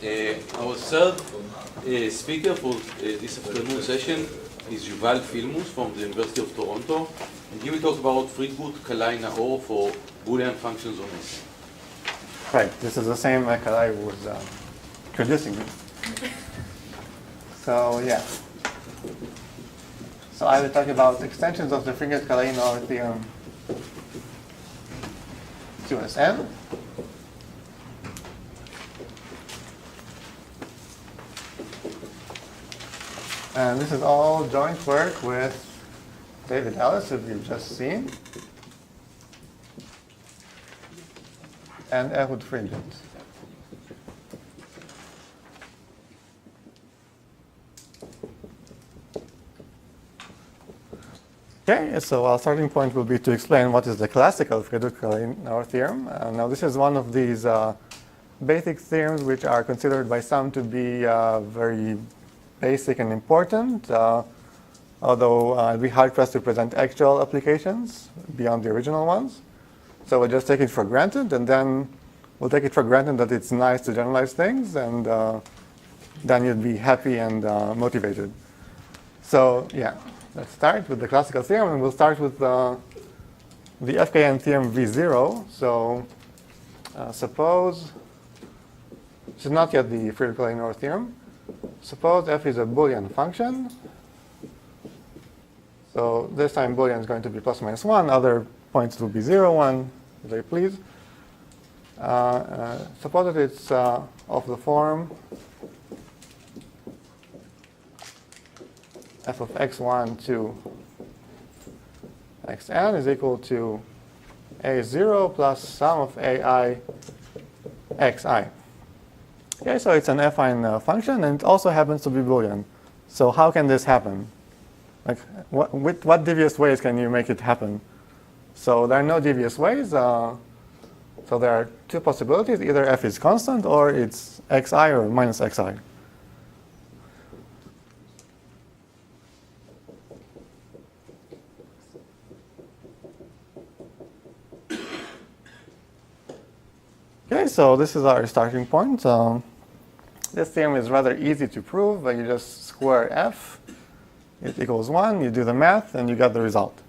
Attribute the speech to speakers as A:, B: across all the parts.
A: Our third speaker for this afternoon session is Yuval Filmus from the University of Toronto, and he will talk about Friedgut-Kalai-Naor for Boolean functions on S.
B: Right, this is the same Kalai who was introducing me. So yeah. So I will talk about extensions of the Friedgut-Kalai-Naor theorem to Sn. And this is all joint work with David Ellis, as you've just seen, and Ehud Friedgut. Okay, so our starting point will be to explain what is the classical Friedgut-Kalai-Naor theorem. Now this is one of these basic theorems which are considered by some to be very basic and important, although it'd be hard-pressed to present actual applications beyond the original ones. So we'll just take it for granted, and then we'll take it for granted that it's nice to generalize things, and then you'd be happy and motivated. So yeah, let's start with the classical theorem, and we'll start with the FKN theorem V0. So suppose, this is not yet the Friedgut-Kalai-Naor theorem. Suppose f is a Boolean function. So this time Boolean is going to be plus minus 1. Other points will be 0, 1, as I please. Suppose that it's of the form f of x1 to xn is equal to a0 plus sum of ai xi. Okay, so it's an affine function, and it also happens to be Boolean. So how can this happen? Like, what devious ways can you make it happen? So there are no devious ways. So there are two possibilities. Either f is constant, or it's xi or minus xi. Okay, so this is our starting point. This theorem is rather easy to prove. You just square f, it equals 1, you do the math, and you get the result.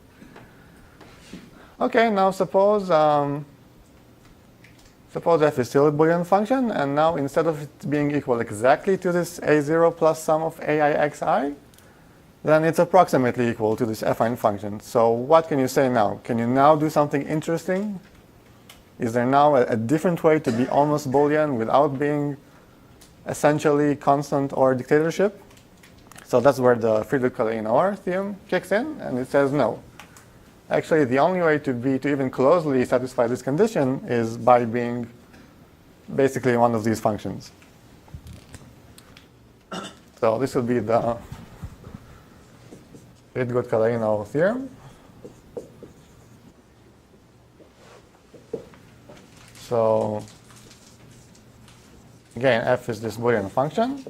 B: Okay, now suppose f is still a Boolean function, and now instead of it being equal exactly to this a0 plus sum of ai xi, then it's approximately equal to this affine function. So what can you say now? Can you now do something interesting? Is there now a different way to be almost Boolean without being essentially constant or dictatorship? So that's where the Friedgut-Kalai-Naor theorem kicks in, and it says no. Actually, the only way to even closely satisfy this condition is by being basically one of these functions. So this will be the Friedgut-Kalai-Naor theorem. So again, f is this Boolean function.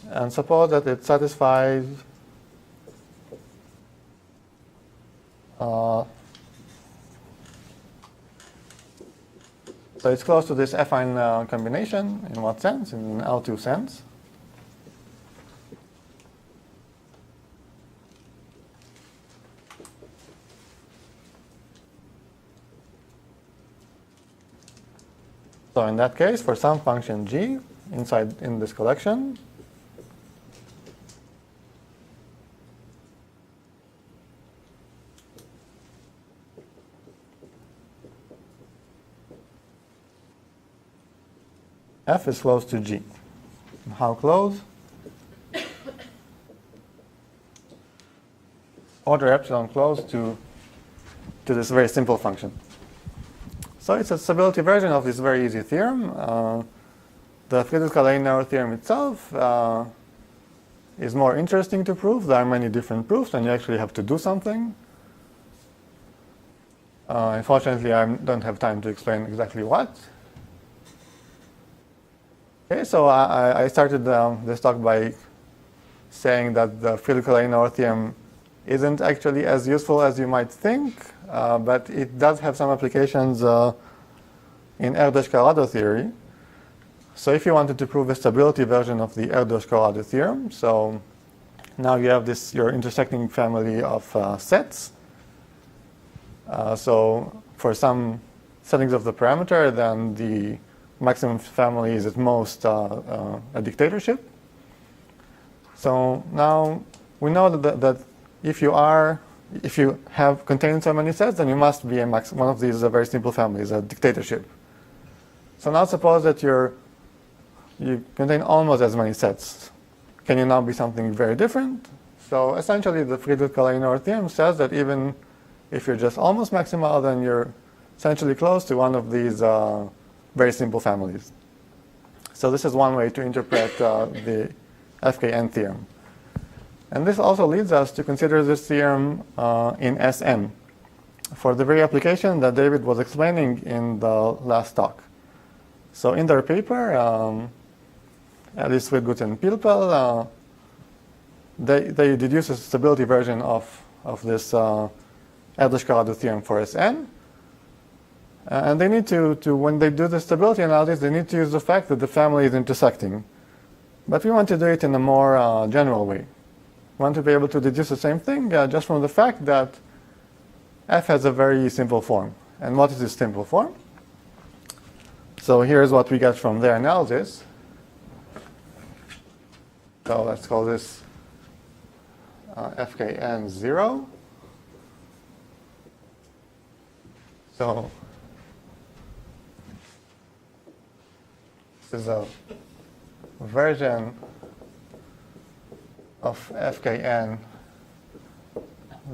B: And suppose that it satisfies so it's close to this affine combination. In what sense? In an L2 sense. So in that case, for some function g in this collection, f is close to g. How close? Order epsilon close to this very simple function. So it's a stability version of this very easy theorem. The Friedgut-Kalai-Naor theorem itself is more interesting to prove. There are many different proofs, and you actually have to do something. Unfortunately, I don't have time to explain exactly what. Okay, so I started this talk by saying that the Friedgut-Kalai-Naor theorem isn't actually as useful as you might think, but it does have some applications in Erdős-Colorado theory. So if you wanted to prove a stability version of the Erdős-Colorado theorem, so now you have your intersecting family of sets. So for some settings of the parameter, then the maximum family is at most a dictatorship. So now we know that if you have contained so many sets, then you must be one of these very simple families, a dictatorship. So now suppose that you contain almost as many sets. Can you now be something very different? So essentially the Friedgut-Kalai-Naor theorem says that even if you're just almost maximal, then you're essentially close to one of these very simple families. So this is one way to interpret the FKN theorem. And this also leads us to consider this theorem in Sn for the very application that David was explaining in the last talk. So in their paper, at least Friedgut and Pilpel, they deduce a stability version of this Erdős-Colorado theorem for Sn. And they need to, when they do the stability analysis, they need to use the fact that the family is intersecting. But we want to do it in a more general way. We want to be able to deduce the same thing just from the fact that f has a very simple form. And what is this simple form? So here's what we get from their analysis. So let's call this FKN 0. So this is a version of FKN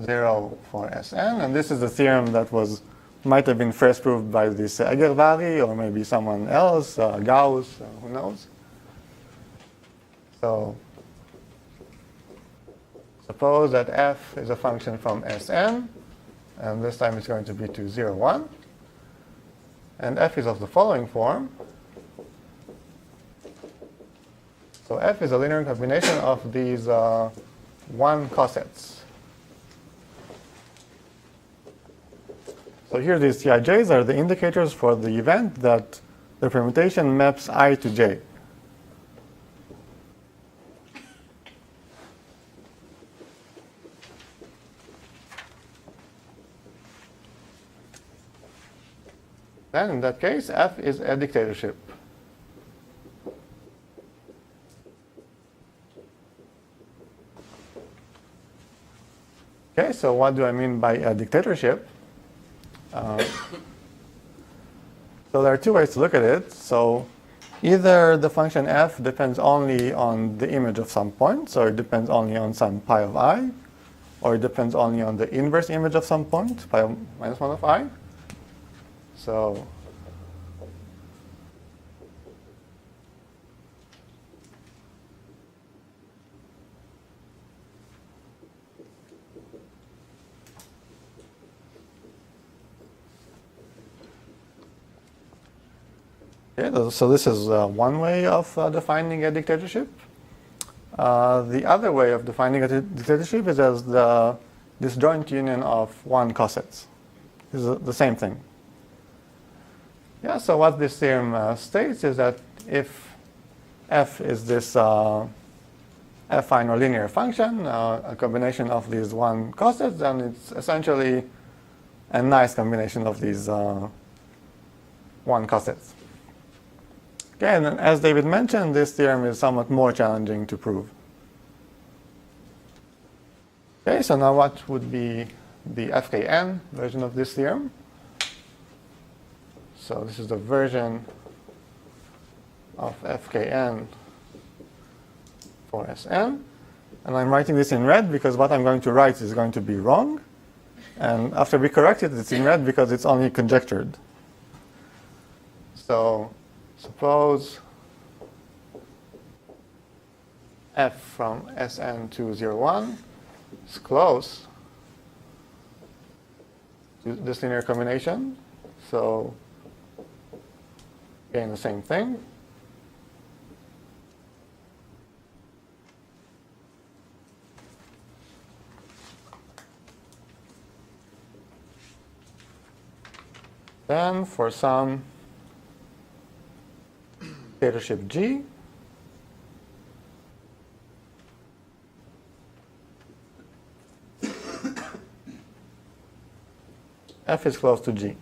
B: 0 for Sn, and this is the theorem that might have been first proved by this Egervari or maybe someone else, Gauss, who knows. So suppose that f is a function from Sn, and this time it's going to be to 0, 1. And f is of the following form. So f is a linear combination of these 1 cosets. So here these Tij's are the indicators for the event that the permutation maps I to j. Then in that case, f is a dictatorship. Okay, so what do I mean by a dictatorship? So there are two ways to look at it. So either the function f depends only on the image of some point, so it depends only on some pi of I, or it depends only on the inverse image of some point, pi of minus 1 of I. So so this is one way of defining a dictatorship. The other way of defining a dictatorship is as the disjoint union of 1 cosets. This is the same thing. Yeah, so what this theorem states is that if f is this affine or linear function, a combination of these 1 cosets, then it's essentially a nice combination of these 1 cosets. Okay, and as David mentioned, this theorem is somewhat more challenging to prove. Okay, so now what would be the FKN version of this theorem? So this is the version of FKN for Sn. And I'm writing this in red because what I'm going to write is going to be wrong. And after we correct it, it's in red because it's only conjectured. So suppose f from Sn to 0, 1 is close to this linear combination. So again, the same thing. Then for some dictatorship G, F is close to G.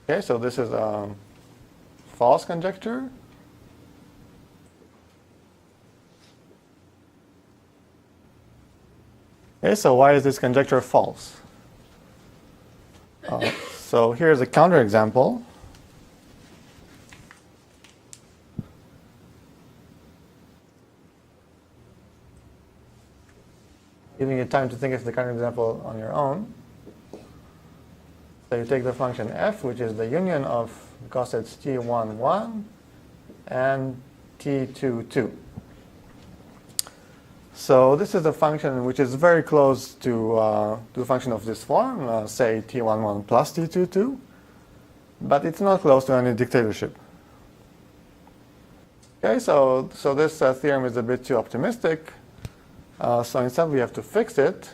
B: Okay, so this is a false conjecture. Okay, so why is this conjecture false? So here's a counterexample. Giving you time to think of the counterexample on your own. So you take the function f, which is the union of the cosets t1, 1 and t2, 2. So this is a function which is very close to a function of this form, say t1, 1 plus t2, 2, but it's not close to any dictatorship. Okay, so this theorem is a bit too optimistic. So instead we have to fix it.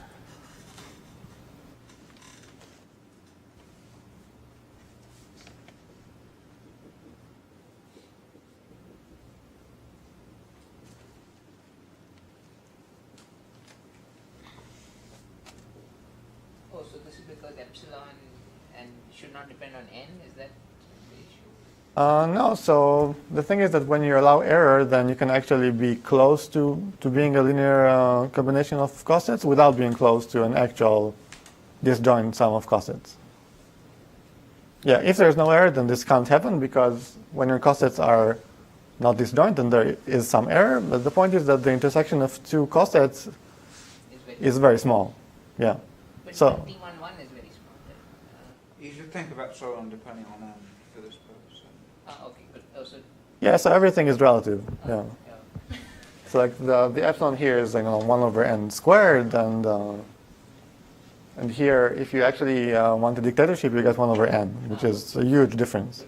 C: Oh, so this is because epsilon and should not depend on n, is that the issue?
B: No, so the thing is that when you allow error, then you can actually be close to being a linear combination of cosets without being close to an actual disjoint sum of cosets. Yeah, if there's no error, then this can't happen, because when your cosets are not disjoint, then there is some error. But the point is that the intersection of two cosets is very small. Yeah.
C: But
B: So
C: t11 is very small, right?
D: You should think of epsilon depending on n for this purpose.
C: Okay, but also.
B: yeah, so everything is relative. Yeah.
C: Yeah.
B: So like the epsilon here is 1 over n squared, and here, if you actually want a dictatorship, you get 1 over n, which is a huge difference.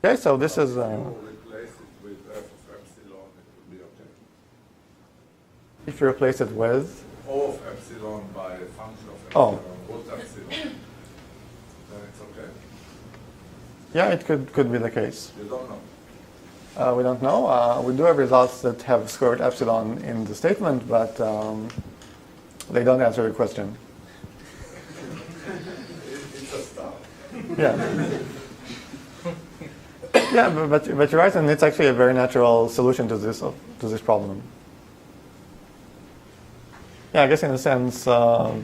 B: Okay, so this is.
E: If you replace it with f of epsilon, it will be okay.
B: If you replace it with.
E: O of epsilon by a function of
B: Oh.
E: epsilon, root epsilon, then it's okay.
B: Yeah, it could be the case.
E: You don't know.
B: We don't know. We do have results that have square root epsilon in the statement, but they don't answer your question.
E: It's a star.
B: Yeah. Yeah, but you're right, and it's actually a very natural solution to this problem. Yeah, I guess in a sense,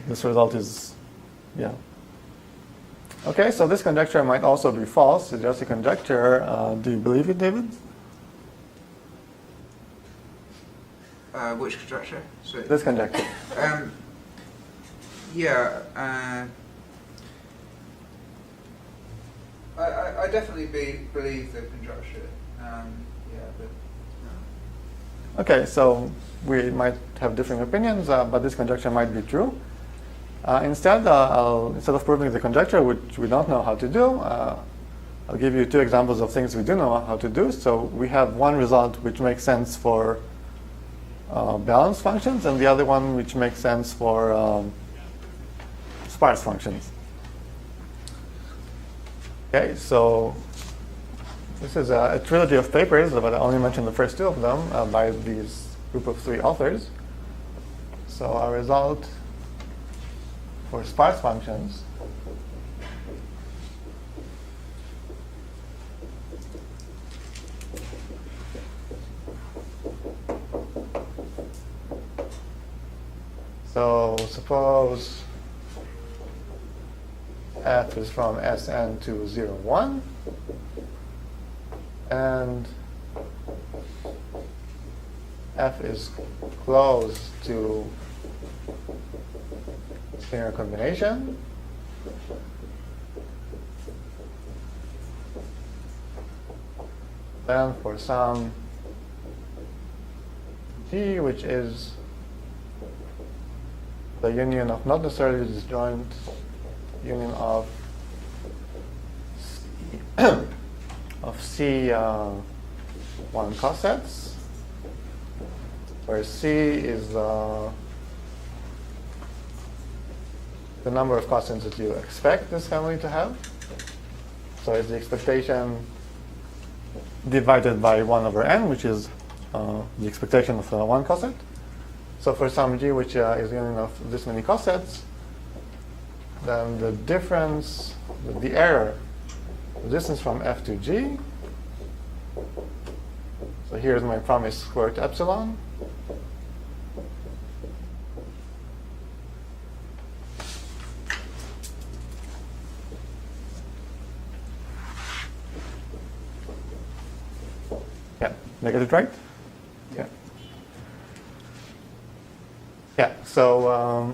B: this result is, yeah. Okay, so this conjecture might also be false. It's just a conjecture. Do you believe it, David?
D: Which conjecture? So,
B: This conjecture.
D: yeah, I definitely believe the conjecture. Yeah, but no.
B: Okay, so we might have differing opinions, but this conjecture might be true. Instead of proving the conjecture, which we don't know how to do, I'll give you two examples of things we do know how to do. So we have one result which makes sense for balanced functions, and the other one which makes sense for sparse functions. Okay, so this is a trilogy of papers, but I only mentioned the first two of them by these group of 3 authors. So our result for sparse functions so suppose f is from Sn to 0, 1, and f is close to linear combination. Then for some g, which is the union of not necessarily disjoint union of C, of C 1 cosets, where C is the number of cosets that you expect this family to have. So it's the expectation divided by 1 over n, which is the expectation of 1 coset. So for some g which is the union of this many cosets, then the difference, the error, the distance from f to g, so here's my promised squared epsilon. Yeah, did I get it right? Yeah. Yeah, so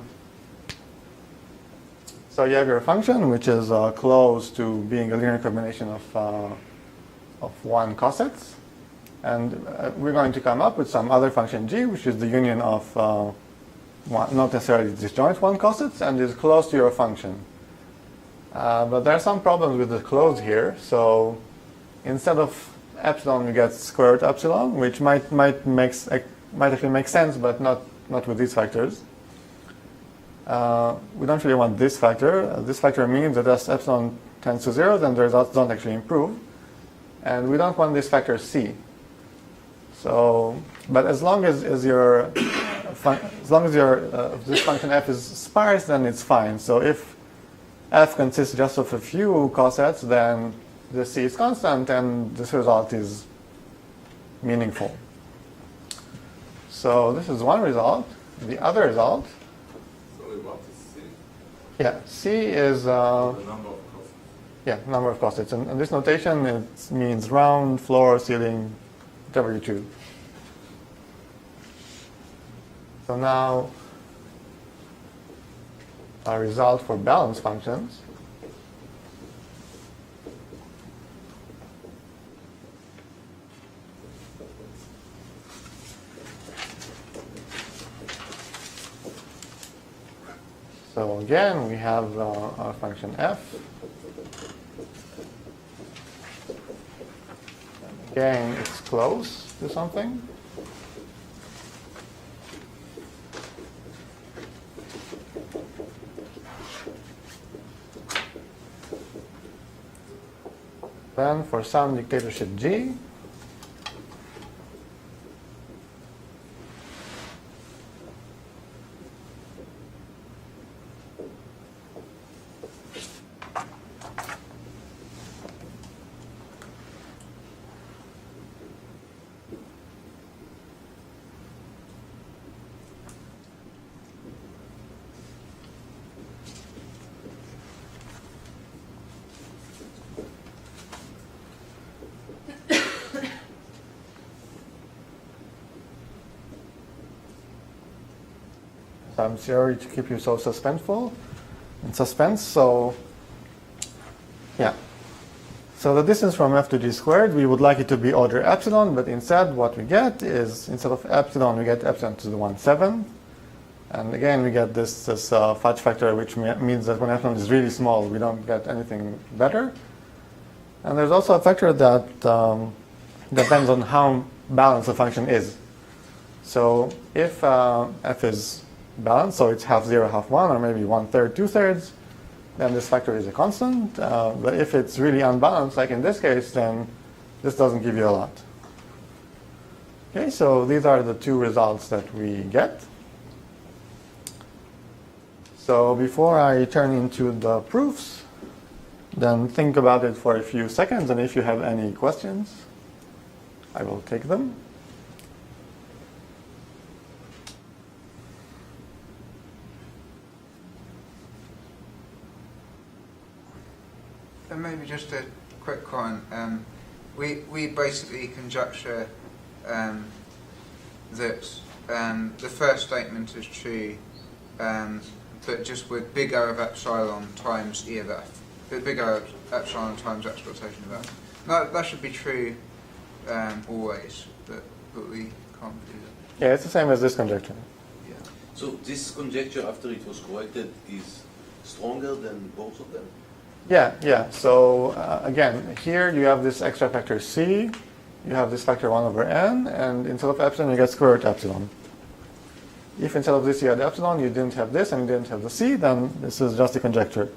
B: so you have your function, which is close to being a linear combination of 1 cosets. And we're going to come up with some other function g, which is the union of not necessarily disjoint 1 cosets, and is close to your function. But there are some problems with the close here. So instead of epsilon, we get squared epsilon, which might actually make sense, but not with these factors. We don't really want this factor. This factor means that as epsilon tends to 0, then the results don't actually improve. And we don't want this factor c. So, but as long as your this function f is sparse, then it's fine. So if f consists just of a few cosets, then the c is constant, and this result is meaningful. So this is one result. The other result,
E: So we want to see
B: yeah, c is
E: the number of cosets.
B: yeah, number of cosets. And this notation, it means round, floor, ceiling, whatever you choose. So now our result for balance functions. So again, we have our function f. Again, it's close to something. Then for some dictatorship g, I'm sorry to keep you so suspenseful in suspense. So, yeah. So the distance from f to g squared, we would like it to be order epsilon, but instead what we get is, instead of epsilon, we get epsilon to the 1/7. And again, we get this fudge factor, which means that when epsilon is really small, we don't get anything better. And there's also a factor that depends on how balanced the function is. So if f is balanced, so it's half 0, half 1, or maybe 1/3, 2/3, then this factor is a constant. But if it's really unbalanced, like in this case, then this doesn't give you a lot. Okay, so these are the two results that we get. So before I turn into the proofs, then think about it for a few seconds, and if you have any questions, I will take them.
D: And maybe just a quick comment. We basically conjecture that the first statement is true, but just with big O of epsilon times E of f. The big O of epsilon times exploitation of f. That should be true always, but we can't do that.
B: Yeah, it's the same as this conjecture.
D: Yeah.
A: So this conjecture, after it was corrected, is stronger than both of them?
B: Yeah. So again, here you have this extra factor c, you have this factor 1 over n, and instead of epsilon, you get square root epsilon. If instead of this you had epsilon, you didn't have this, and you didn't have the c, then this is just a conjecture.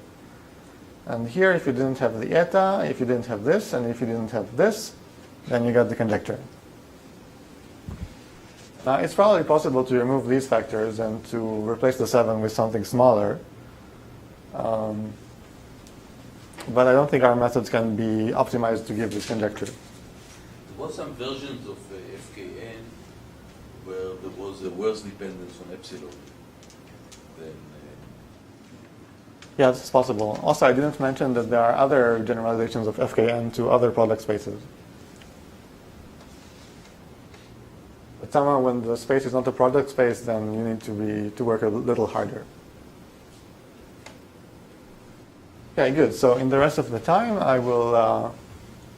B: And here, if you didn't have the eta, if you didn't have this, and if you didn't have this, then you get the conjecture. Now, it's probably possible to remove these factors and to replace the 7 with something smaller. But I don't think our methods can be optimized to give this conjecture.
A: There was some versions of FKN where there was a worse dependence on epsilon than...
B: Yeah, this is possible. Also, I didn't mention that there are other generalizations of FKN to other product spaces. But somehow when the space is not a product space, then you need to work a little harder. Okay, good. So in the rest of the time, I will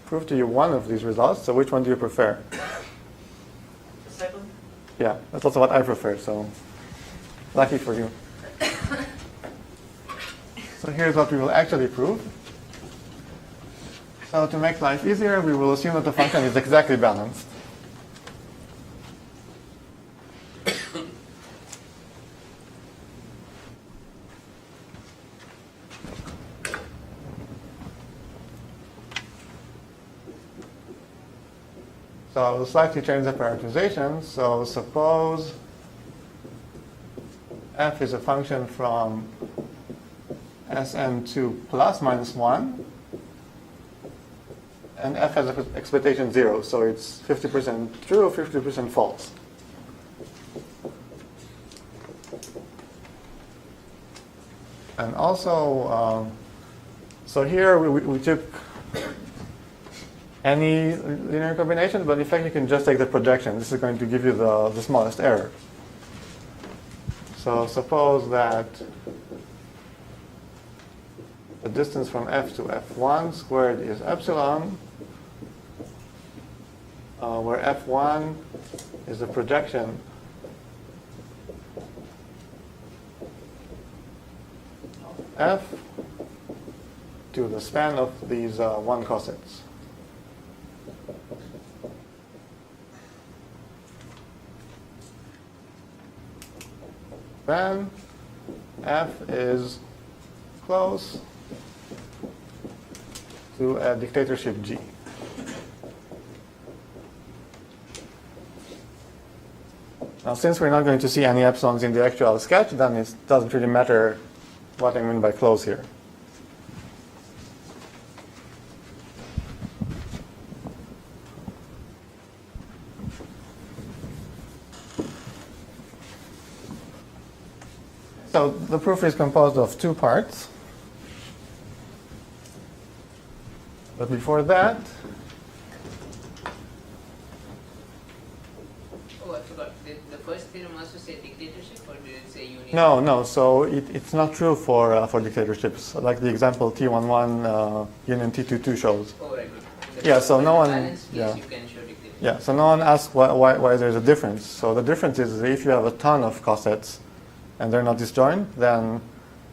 B: prove to you one of these results. So which one do you prefer?
F: The second?
B: Yeah, that's also what I prefer, so lucky for you. So here's what we will actually prove. So to make life easier, we will assume that the function is exactly balanced. So I will slightly change the parameterization. So suppose f is a function from Sn to plus minus 1, and f has an expectation 0, so it's 50% true, 50% false. And also, so here we took any linear combination, but in fact you can just take the projection. This is going to give you the smallest error. So suppose that the distance from f to f1 squared is epsilon, where f1 is the projection of f to the span of these 1 cosets. Then f is close to a dictatorship G. Now, since we're not going to see any epsilons in the actual sketch, then it doesn't really matter what I mean by close here. So the proof is composed of 2 parts. But before that,
C: Oh, I forgot. The first theorem also said dictatorship, or did it say union?
B: no. So it's not true for dictatorships, like the example T11 union T22 shows.
C: Oh, right.
B: Yeah, so no one-
C: Balance case,
B: yeah.
C: you can show dictatorship.
B: Yeah, so no one asks why there's a difference. So the difference is that if you have a ton of cosets and they're not disjoint, then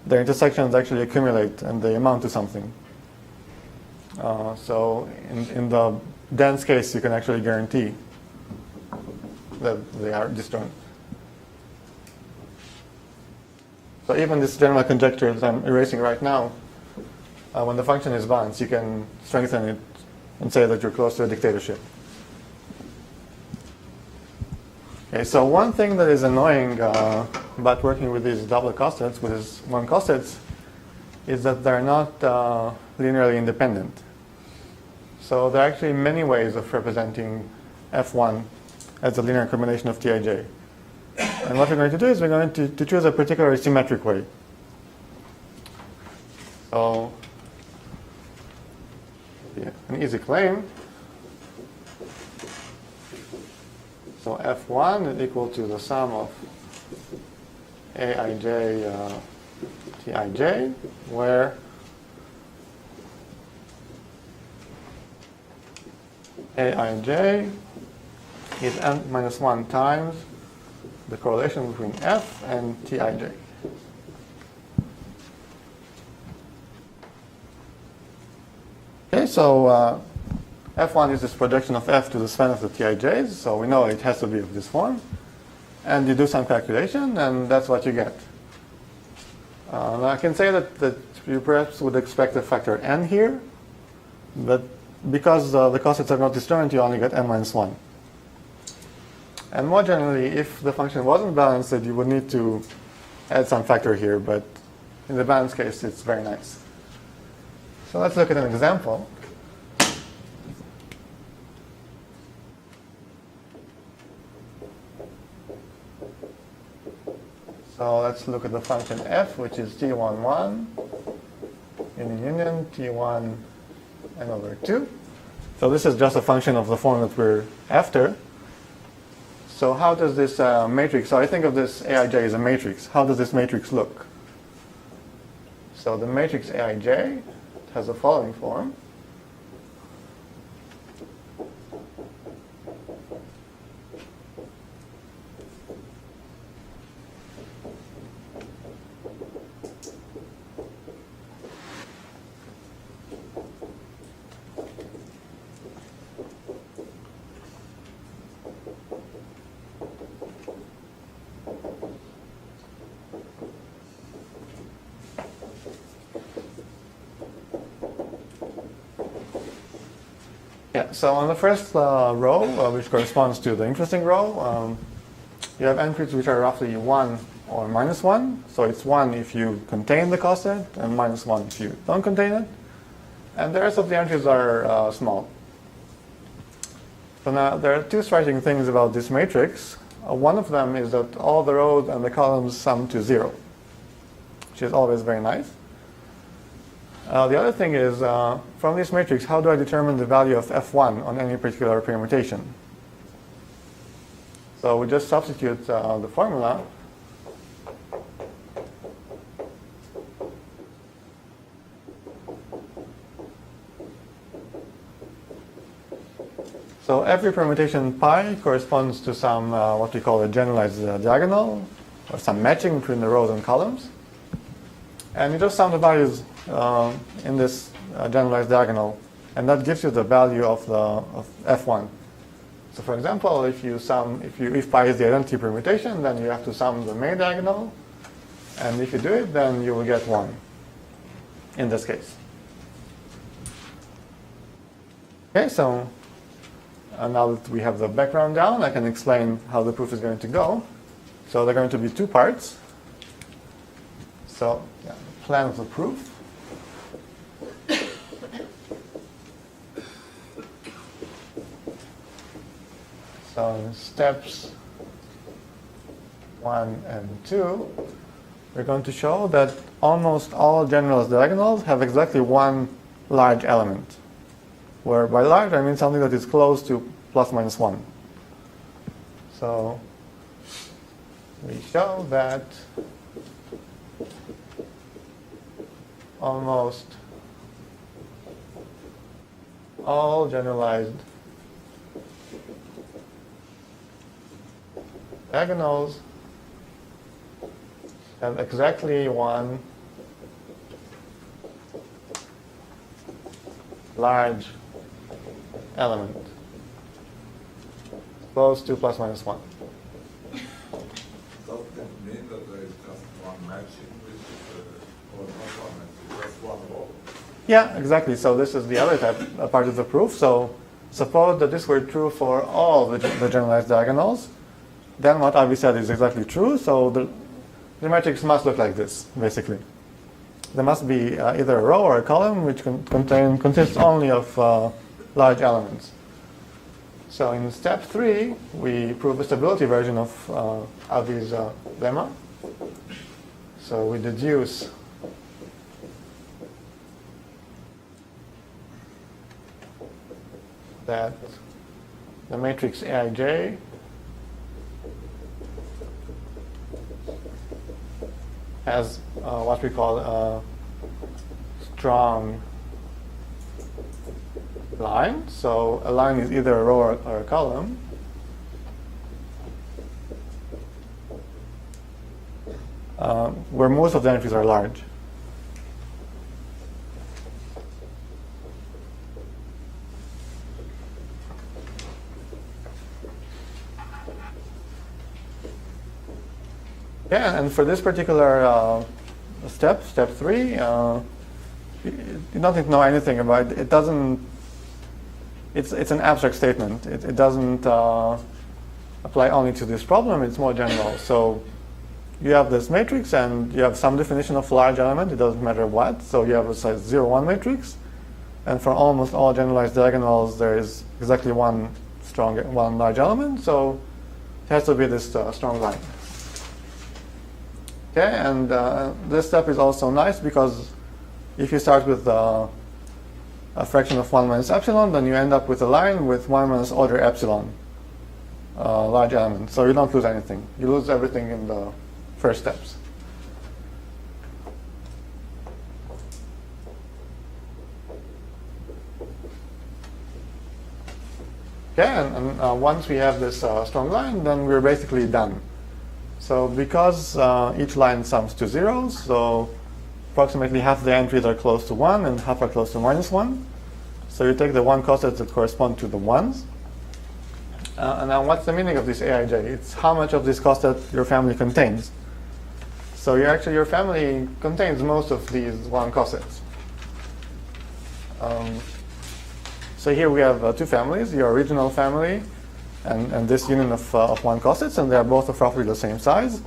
B: their intersections actually accumulate and they amount to something. So in the dense case, you can actually guarantee that they are disjoint. So even this general conjecture that I'm erasing right now, when the function is balanced, you can strengthen it and say that you're close to a dictatorship. Okay, so one thing that is annoying about working with these double cosets, with these 1 cosets, is that they're not linearly independent. So there are actually many ways of representing f1 as a linear combination of Tij. And what we're going to do is we're going to choose a particularly symmetric way. So yeah, an easy claim. So f1 is equal to the sum of aij Tij, where aij is n minus 1 times the correlation between f and Tij. Okay, so F1 is this projection of F to the span of the Tij's, so we know it has to be of this form. And you do some calculation, and that's what you get. Now I can say that you perhaps would expect a factor n here, but because the cosets are not disjoint, you only get n minus 1. And more generally, if the function wasn't balanced, you would need to add some factor here, but in the balanced case, it's very nice. So let's look at an example. So let's look at the function f, which is t11 union t1 n over 2. So this is just a function of the form that we're after. So how does this matrix, so I think of this Aij as a matrix. How does this matrix look? So the matrix Aij has the following form. Yeah, so on the first row, which corresponds to the interesting row, you have entries which are roughly 1 or minus 1. So it's 1 if you contain the coset, and minus 1 if you don't contain it. And the rest of the entries are small. So now there are two striking things about this matrix. One of them is that all the rows and the columns sum to 0, which is always very nice. The other thing is, from this matrix, how do I determine the value of f1 on any particular permutation? So we just substitute the formula. So every permutation pi corresponds to some, what we call a generalized diagonal, or some matching between the rows and columns. And you just sum the values in this generalized diagonal, and that gives you the value of f1. So for example, if pi is the identity permutation, then you have to sum the main diagonal, and if you do it, then you will get 1 in this case. Okay, so now that we have the background down, I can explain how the proof is going to go. So there are going to be two parts. So yeah, the plan of the proof. So in steps 1 and 2, we're going to show that almost all generalized diagonals have exactly one large element. Where by large, I mean something that is close to plus minus 1. So we show that almost all generalized diagonals have exactly one large element close to plus minus 1.
E: Does that mean that there is just one matching, which is, or not one matching, just one row?
B: Yeah, exactly. So this is the other part of the proof. So suppose that this were true for all the generalized diagonals, then what Avi said is exactly true. So the matrix must look like this, basically. There must be either a row or a column which consists only of large elements. So in step 3, we prove a stability version of Avi's lemma. So we deduce that the matrix Aij has what we call a strong line. So a line is either a row or a column. Where most of the entries are large. Yeah, and for this particular step 3, you don't need to know anything about it. It doesn't. It's an abstract statement. It doesn't apply only to this problem. It's more general. So you have this matrix, and you have some definition of large element. It doesn't matter what. So you have a size 0, 1 matrix, and for almost all generalized diagonals, there is exactly one large element. So it has to be this strong line. Okay, and this step is also nice because if you start with a fraction of 1 minus epsilon, then you end up with a line with 1 minus order epsilon, large element. So you don't lose anything. You lose everything in the first steps. Okay, and once we have this strong line, then we're basically done. So because each line sums to zeros, so approximately half the entries are close to 1 and half are close to -1. So you take the 1 cosets that correspond to the 1s. And now what's the meaning of this Aij? It's how much of this coset your family contains. So your family contains most of these 1 cosets. So here we have 2 families, your original family and this union of 1 cosets, and they're both of roughly the same size.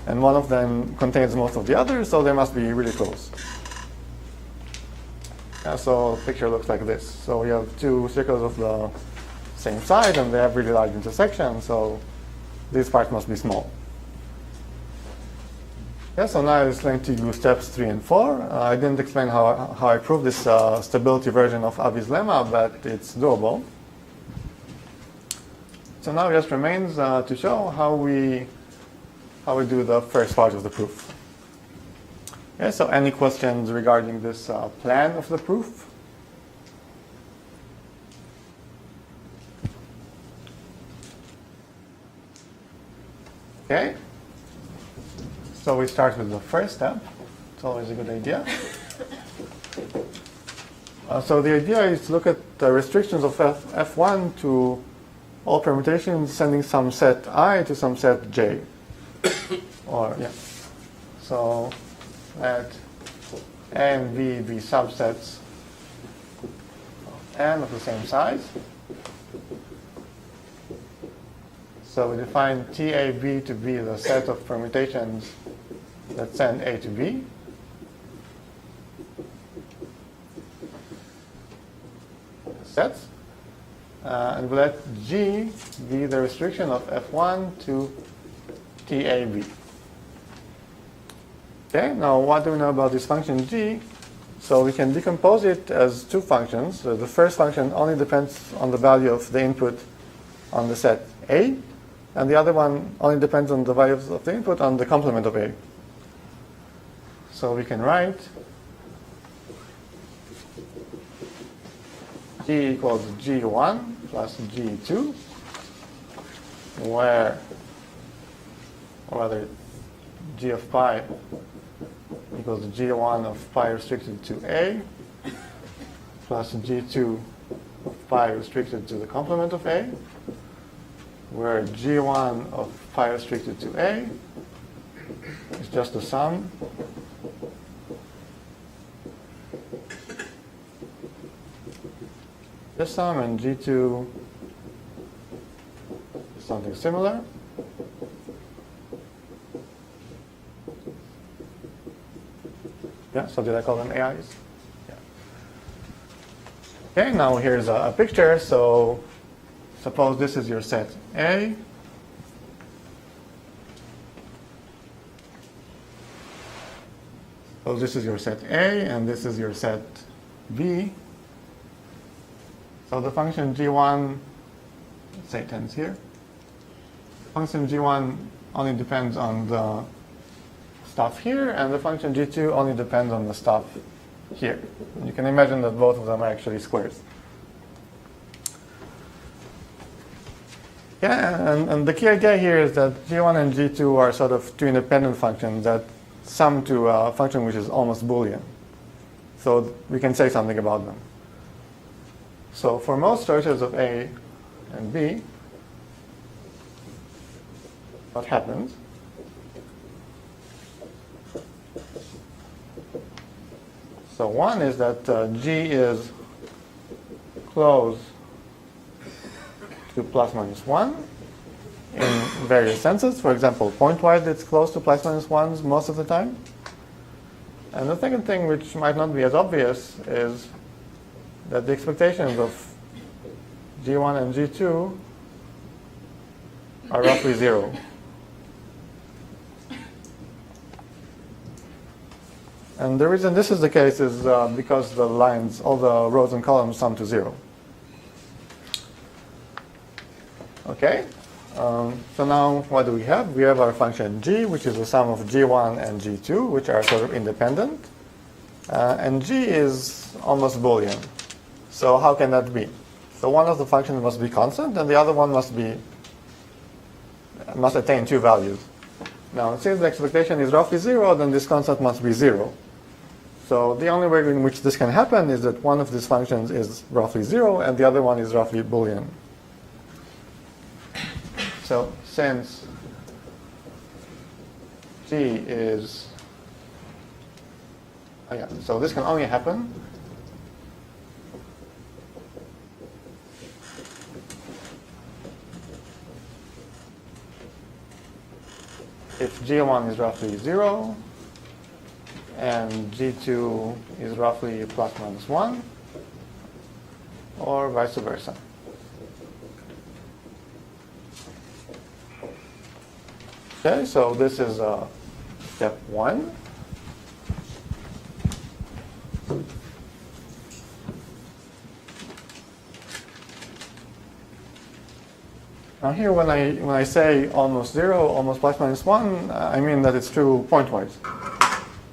B: And one of them contains most of the others, so they must be really close. So the picture looks like this. So we have 2 circles of the same size, and they have really large intersections, so these parts must be small. Yeah, so now I explained to you steps 3 and 4. I didn't explain how I proved this stability version of Avi's lemma, but it's doable. So now it just remains to show how we do the first part of the proof. Yeah, so any questions regarding this plan of the proof? Okay. So we start with the first step. It's always a good idea. So the idea is to look at the restrictions of F1 to all permutations sending some set I to some set J. So let A and B be subsets of N of the same size. So we define TAB to be the set of permutations that send A to B. Sets. And we let G be the restriction of F1 to TAB. Okay, now what do we know about this function G? So we can decompose it as 2 functions. So the first function only depends on the value of the input on the set A, and the other one only depends on the values of the input on the complement of A. So we can write G equals G1 plus G2, where, or rather, G of pi equals G1 of pi restricted to A plus G2 of pi restricted to the complement of A, where G1 of pi restricted to A is just the sum this sum, and G2 is something similar. Yeah, so did I call them AIs? Yeah. Okay, now here's a picture. So suppose this is your set A. So this is your set A, and this is your set B. So the function G1, let's say it ends here. Function G1 only depends on the stuff here, and the function G2 only depends on the stuff here. And you can imagine that both of them are actually squares. Yeah, and the key idea here is that G1 and G2 are sort of 2 independent functions that sum to a function which is almost Boolean. So we can say something about them. So for most choices of A and B, what happens So one is that G is close to plus minus 1 in various senses. For example, pointwise it's close to plus minus 1s most of the time. And the second thing, which might not be as obvious, is that the expectations of G1 and G2 are roughly 0. And the reason this is the case is because the lines, all the rows and columns sum to 0. Okay, so now what do we have? We have our function g, which is the sum of g1 and g2, which are sort of independent. And g is almost Boolean. So how can that be? So one of the functions must be constant, and the other one must attain 2 values. Now, since the expectation is roughly 0, then this constant must be 0. So the only way in which this can happen is that one of these functions is roughly 0, and the other one is roughly Boolean. So since g is, so this can only happen if g1 is roughly 0 and g2 is roughly plus minus 1, or vice versa. Okay, so this is step 1. Now here, when I say almost 0, almost plus minus 1, I mean that it's true pointwise.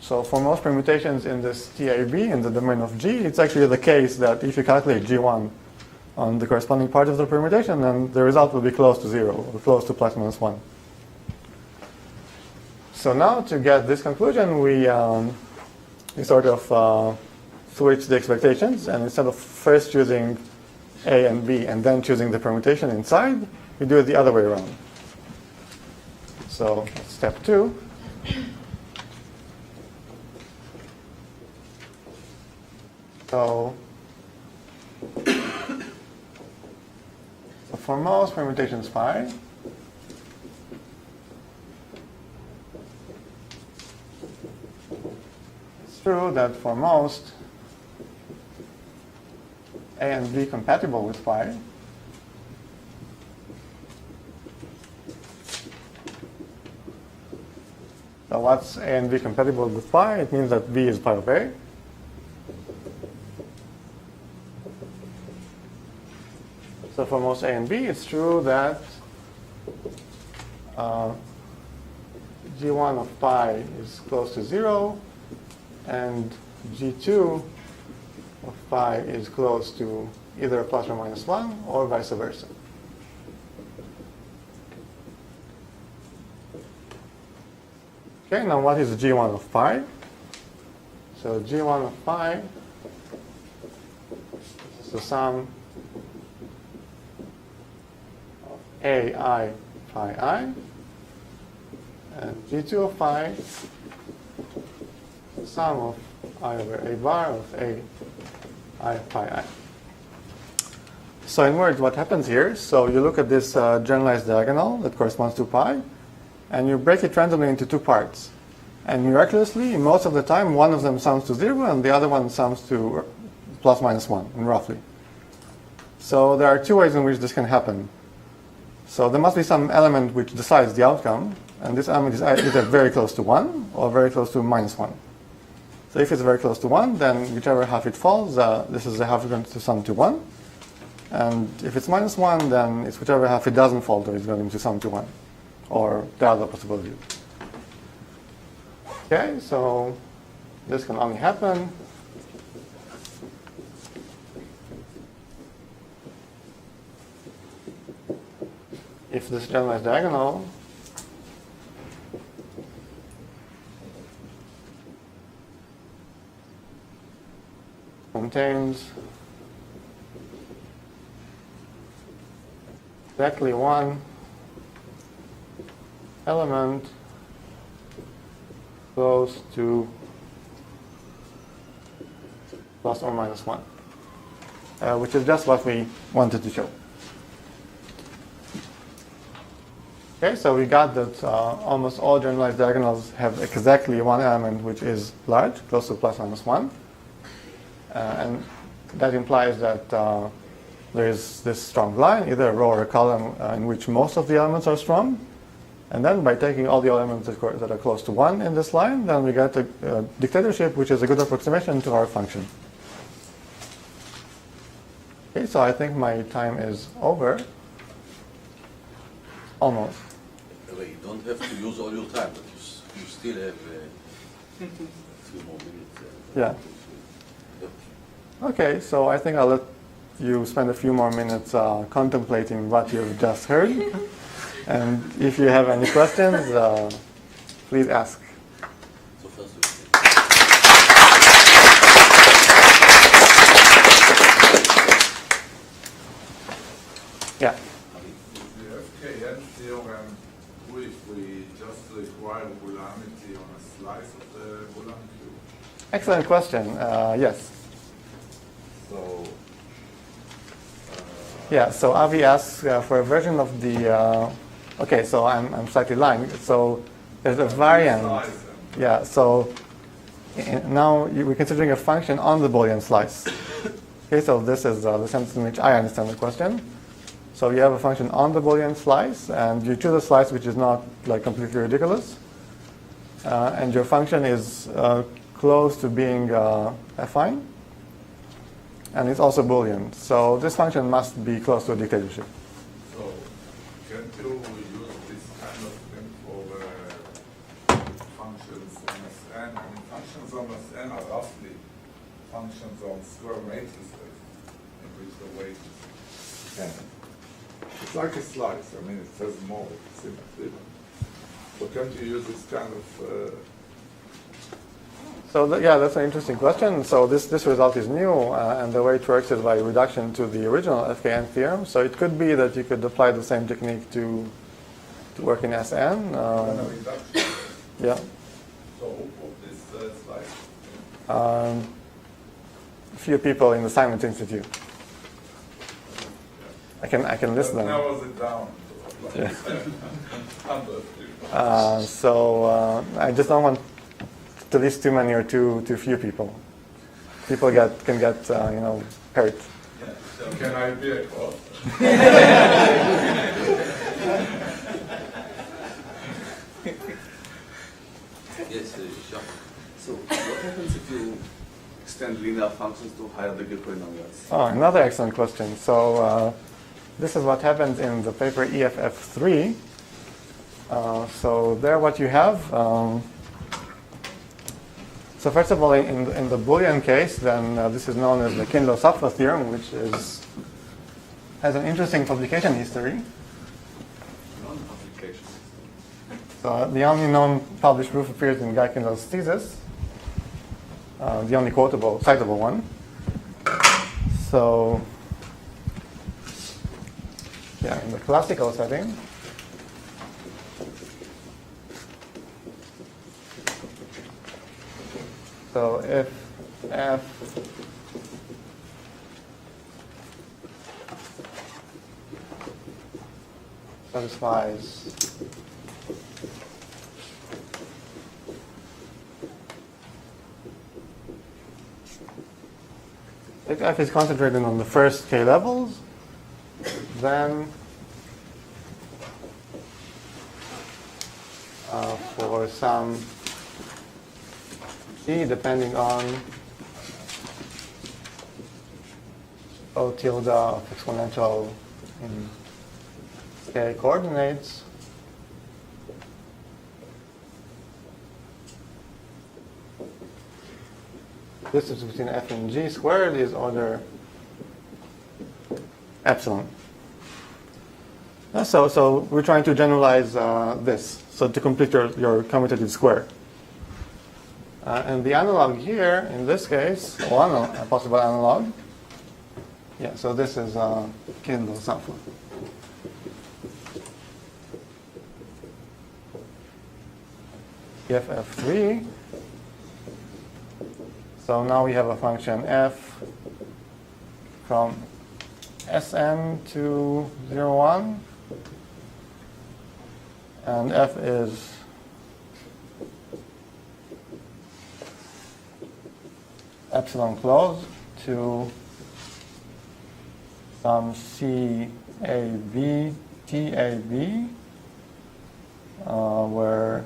B: So for most permutations in this TAB, in the domain of G, it's actually the case that if you calculate G1 on the corresponding part of the permutation, then the result will be close to 0, or close to plus minus 1. So now to get this conclusion, we sort of switch the expectations, and instead of first choosing A and B and then choosing the permutation inside, we do it the other way around. So step 2. So for most permutations phi, it's true that for most A and B compatible with phi, so what's A and B compatible with phi? It means that B is pi of A. So for most A and B, it's true that G1 of pi is close to 0, and G2 of pi is close to either plus or minus 1, or vice versa. Okay, now what is G1 of pi? So G1 of pi is the sum of AI phi I, and G2 of phi is the sum of I over A bar of AI phi I. So in words, what happens here, so you look at this generalized diagonal that corresponds to pi, and you break it randomly into 2 parts. And miraculously, most of the time, one of them sums to 0, and the other one sums to plus minus 1, roughly. So there are 2 ways in which this can happen. So there must be some element which decides the outcome, and this element is either very close to 1 or very close to minus 1. So if it's very close to 1, then whichever half it falls, this is the half going to sum to 1. And if it's minus 1, then it's whichever half it doesn't fall to is going to sum to 1. Or the other possibility. Okay, so this can only happen if this generalized diagonal contains exactly one element close to plus or minus 1, which is just what we wanted to show. Okay, so we got that almost all generalized diagonals have exactly one element which is large, close to plus minus 1. And that implies that there is this strong line, either a row or a column, in which most of the elements are strong. And then by taking all the elements that are close to 1 in this line, then we get a dictatorship, which is a good approximation to our function. Okay, so I think my time is over. Almost.
A: You don't have to use all your time, but you still have a few more minutes.
B: Yeah. Okay, so I think I'll let you spend a few more minutes contemplating what you've just heard. And if you have any questions, please ask.
A: So first
B: Yeah.
E: The FKN theorem, if we just require Booleanity on a slice of the Boolean cube.
B: Excellent question. Yes.
E: So,
B: Yeah, so Avi asks for a version of the, okay, so I'm slightly lying. So there's a variant. Yeah, so now we're considering a function on the Boolean slice. Okay, so this is the sense in which I understand the question. So you have a function on the Boolean slice, and you choose a slice which is not like completely ridiculous. And your function is close to being affine. And it's also Boolean. So this function must be close to a dictatorship.
E: so can't you use this kind of thing for functions on Sn? I mean, functions on Sn are roughly functions on square matrices in which the weight is n. It's like a slice. I mean, it says more symmetry. So can't you use this kind of
B: So yeah, that's an interesting question. So this result is new, and the way it works is by reduction to the original FKN theorem. So it could be that you could apply the same technique to work in Sn.
E: reduction?
B: Yeah.
E: So who put this slice?
B: A few people in the Simons Institute. I can list them.
E: Narrows it down to
B: Yeah.
E: 100 people.
B: So I just don't want to list too many or too few people. People can get hurt.
E: Can I be a quote?
A: Yes, sure.
G: So what happens if you extend linear functions to higher degree polynomials?
B: Oh, another excellent question. So this is what happens in the paper EFF3. So there what you have, so first of all, in the Boolean case, then this is known as the Kindle-Sapfa theorem, which has an interesting publication history.
G: Non-publication.
B: So the only known published proof appears in Guy Kindle's thesis, the only citable one. So yeah, in the classical setting, so if f satisfies if f is concentrated on the first k levels, then for some c depending on O tilde of exponential in k coordinates, distance between f and g squared is order epsilon. So we're trying to generalize this, so to complete your commutative square. And the analog here, in this case, a possible analog, yeah, so this is Kindle-Sapfa. EFF3 So now we have a function f from Sn to 0, 1, and f is epsilon closed to some CAB, TAB, where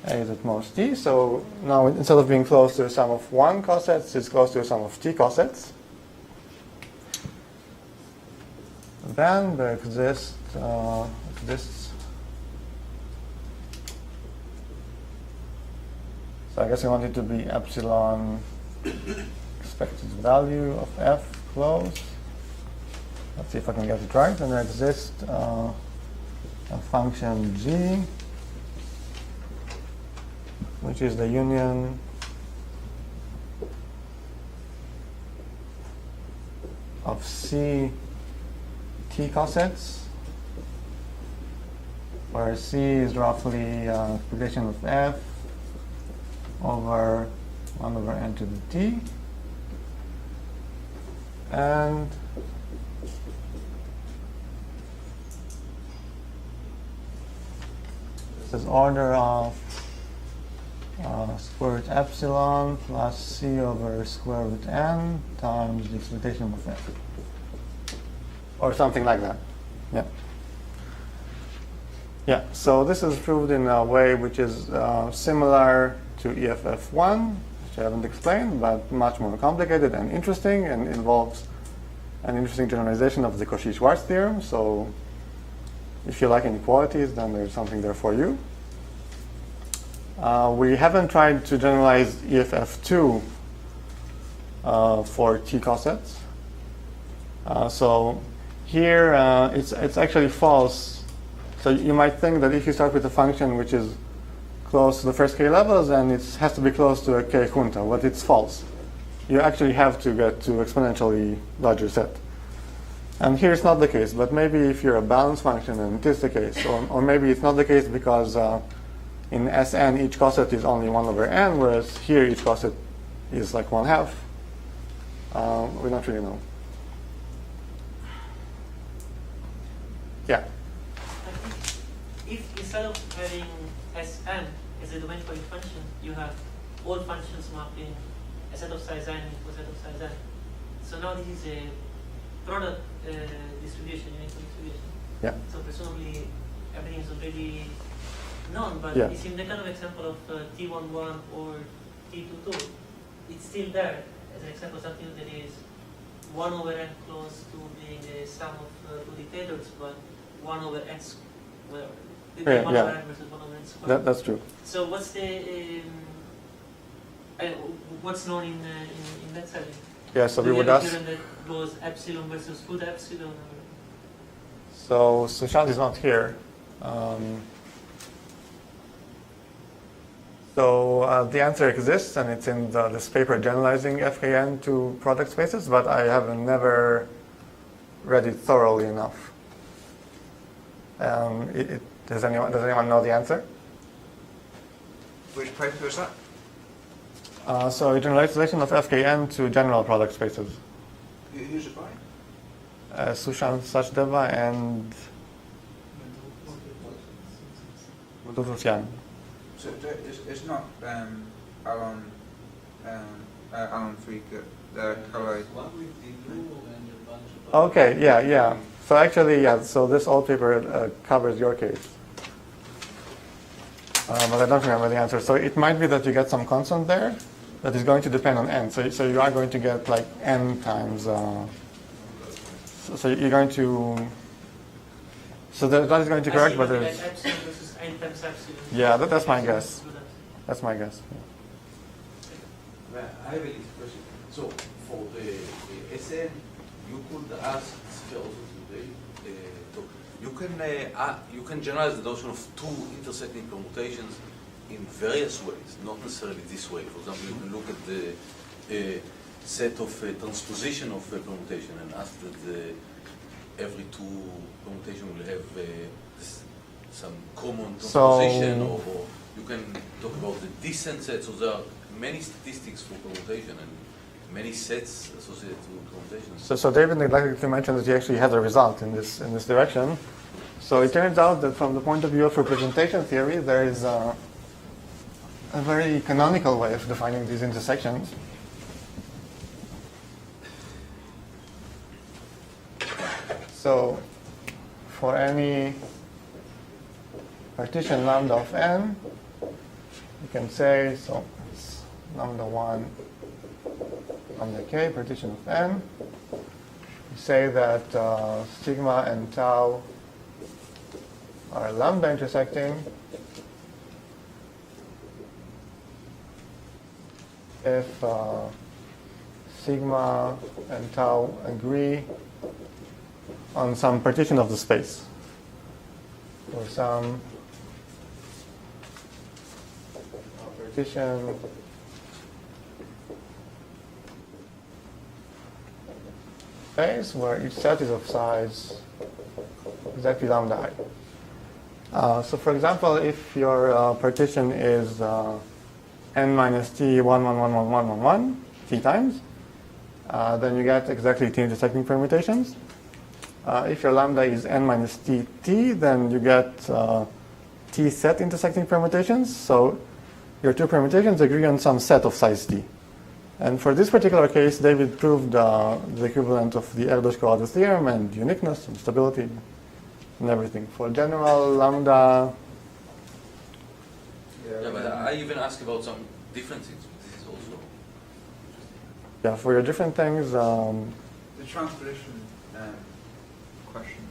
B: A is at most t. So now instead of being close to a sum of 1 cosets, it's close to a sum of t cosets. Then there exists so I guess I want it to be epsilon expected value of f closed. Let's see if I can get it right. And there exists a function g, which is the union of c t cosets, where c is roughly expectation of f over 1 over n to the t, and this is order of square root epsilon plus c over square root n times the expectation of f, or something like that. Yeah. Yeah. So this is proved in a way which is similar to EFF1, which I haven't explained, but much more complicated and interesting, and involves an interesting generalization of the Cauchy-Schwarz theorem. So if you like inequalities, then there's something there for you. We haven't tried to generalize EFF2 for t cosets. So here it's actually false. So you might think that if you start with a function which is close to the first k levels, then it has to be close to a k junta, but it's false. You actually have to get to exponentially larger set. And here it's not the case, but maybe if you're a balanced function and it is the case, or maybe it's not the case because in Sn each coset is only 1 over n, whereas here each coset is like 1/2. We don't really know. Yeah.
F: If instead of having Sn as a domain for each function, you have all functions mapping a set of size n into a set of size n. So now this is a product distribution, uniform distribution.
B: Yeah.
F: So presumably everything is already known, but
B: Yeah.
F: it's in the kind of example of T11 or T22. It's still there as an example, something that is 1 over n close to being a sum of two dictators, but 1 over n squared.
B: Yeah,
F: 1
B: yeah.
F: over n versus 1 over n squared.
B: That's true.
F: So what's the what's known in that setting?
B: Yeah, so
F: Do
B: we
F: you
B: would
F: have a
B: ask.
F: theorem that goes epsilon versus full epsilon? Or?
B: So Sushant is not here. So the answer exists, and it's in this paper generalizing FKN to product spaces, but I have never read it thoroughly enough. Does anyone know the answer?
D: Which paper is that?
B: So a generalization of FKN to general product spaces.
D: Who's it by?
B: Sushant Sachdeva and Mudusyan.
D: So it's not Alan Friedgut-Kalai.
B: Okay, yeah. So actually, yeah, so this old paper covers your case. But I don't remember the answer. So it might be that you get some constant there that is going to depend on n. So you are going to get like n times. So you're going to. So that is going to correct, but there's.
F: Like epsilon versus n times epsilon.
B: Yeah, that's my guess. That's my guess.
A: I have a question. So for the SN, you could ask also today. You can generalize the notion of two intersecting permutations in various ways, not necessarily this way. For example, you can look at the set of transposition of permutation and ask that every two permutation will have some common transposition, or you can talk about the descent set. So there are many statistics for permutation and many sets associated with permutations.
B: So David neglected to mention that he actually has a result in this direction. So it turns out that from the point of view of representation theory, there is a very canonical way of defining these intersections. So for any partition lambda of n, you can say, so it's lambda 1, lambda k, partition of n. You say that sigma and tau are lambda intersecting if sigma and tau agree on some partition of the space, or some partition space where each set is of size exactly lambda I. So for example, if your partition is n minus t 1, 1, 1, 1, 1, 1, 1, t times, then you get exactly t intersecting permutations. If your lambda is n minus t t, then you get t set intersecting permutations. So your two permutations agree on some set of size t. And for this particular case, David proved the equivalent of the Erdős-Korraldus theorem and uniqueness and stability and everything. For general lambda...
A: Yeah, but I even asked about some different things. This is also
B: Yeah, for your different things...
D: The transposition question.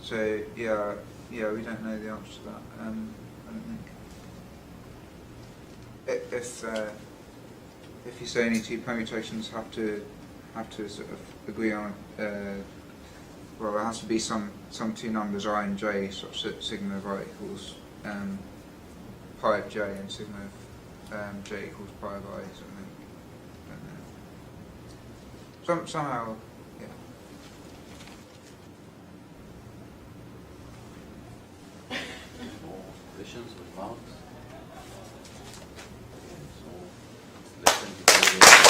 D: So yeah, we don't know the answer to that. I don't think. If you say any two permutations have to sort of agree on, well, there has to be some two numbers I and j, such that sigma of I equals pi of j and sigma of j equals pi of I, something. I don't know. Somehow, yeah.
A: more questions or remarks. So let's